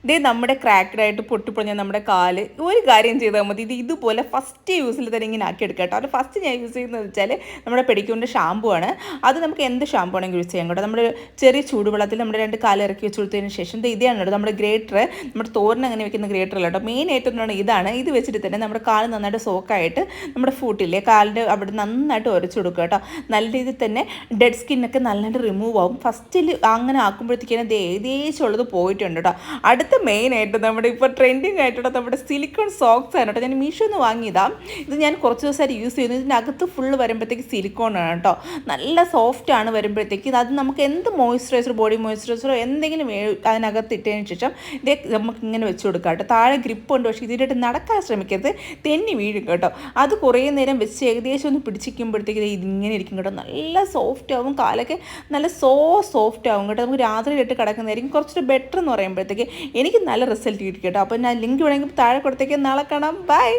ഇതേ നമ്മുടെ ക്രാക്ക്ഡായിട്ട് പൊട്ടിപ്പൊളിഞ്ഞ നമ്മുടെ കാല് ഒരു കാര്യം ചെയ്താൽ മതി, ഇത് ഇതുപോലെ ഫസ്റ്റ് യൂസിൽ തന്നെ ഇങ്ങനെ ആക്കി എടുക്കാം കേട്ടോ. അത് ഫസ്റ്റ് ഞാൻ യൂസ് ചെയ്യുന്നത് വെച്ചാൽ നമ്മുടെ പെഡിക്യൂറിൻ്റെ ഷാമ്പു ആണ്. അത് നമുക്ക് എന്ത് ഷാമ്പു ആണെങ്കിൽ യൂസ് ചെയ്യാം കേട്ടോ. നമ്മുടെ ചെറിയ ചൂടുവെള്ളത്തിൽ നമ്മുടെ 2 കാല് ഇറക്കി വെച്ച് കൊടുത്തതിന് ശേഷം ഇതാണ് കേട്ടോ നമ്മുടെ ഗ്രേറ്റർ, നമ്മുടെ തോരൻ അങ്ങനെ വെക്കുന്ന ഗ്രേറ്റർ അല്ല കേട്ടോ, മെയിൻ ആയിട്ടാണ് ഇതാണ്. ഇത് വെച്ചിട്ട് തന്നെ നമ്മുടെ കാല് നന്നായിട്ട് സോക്കായിട്ട് നമ്മുടെ ഫൂട്ടില്ലേ കാലിൻ്റെ അവിടെ നന്നായിട്ട് ഉരച്ചു കൊടുക്കുക കേട്ടോ. നല്ല രീതിയിൽ തന്നെ ഡെഡ് സ്കിന്നൊക്കെ നല്ലതായിട്ട് റിമൂവ് ആവും. ഫസ്റ്റിൽ അങ്ങനെ ആക്കുമ്പോഴത്തേക്കാണ് ഇത് ഏകദേശം ഉള്ളത് പോയിട്ടുണ്ട് കേട്ടോ. അടുത്ത മെയിനായിട്ട് നമ്മുടെ ഇപ്പോൾ ട്രെൻഡിങ് ആയിട്ടുള്ള നമ്മുടെ സിലിക്കോൺ സോക്സ് ആണ് കേട്ടോ. ഞാൻ മീഷോന്ന് വാങ്ങിയതാണ്. ഇത് ഞാൻ കുറച്ച് ദിവസമായിട്ട് യൂസ് ചെയ്യുന്നു. ഇതിൻ്റെ അകത്ത് ഫുള്ള് വരുമ്പോഴത്തേക്ക് സിലിക്കോൺ ആണ് കേട്ടോ. നല്ല സോഫ്റ്റ് ആണ് വരുമ്പോഴത്തേക്ക്. അത് നമുക്ക് എന്ത് മോയ്സ്ചറൈസർ, ബോഡി മോയ്സ്ചറൈസറോ എന്തെങ്കിലും അതിനകത്ത് ഇട്ടതിന് ശേഷം ഇതേ നമുക്ക് ഇങ്ങനെ വെച്ച് കൊടുക്കാം കേട്ടോ. താഴെ ഗ്രിപ്പ് ഉണ്ട്, പക്ഷേ ഇതിനായിട്ട് നടക്കാൻ ശ്രമിക്കരുത്, തെന്നി വീഴും കേട്ടോ. അത് കുറേ നേരം വെച്ച് ഏകദേശം ഒന്ന് പിടിച്ചിരിക്കുമ്പോഴത്തേക്ക് ഇതിങ്ങനെ ഇരിക്കും കേട്ടോ. നല്ല സോഫ്റ്റ് ആവും, കാലൊക്കെ നല്ല സോഫ്റ്റ് ആവും കേട്ടോ. നമുക്ക് രാത്രിയിലിട്ട് കിടക്കുന്നതായിരിക്കും കുറച്ചുകൂടി ബെറ്റർ എന്ന് പറയുമ്പോഴത്തേക്ക് എനിക്ക് നല്ല റിസൾട്ട് കിട്ടി കേട്ടോ. അപ്പോൾ ഞാൻ ലിങ്ക് വേണമെങ്കിൽ താഴെ കൊടുത്തേക്ക്. നാളെ കാണാം. ബൈ.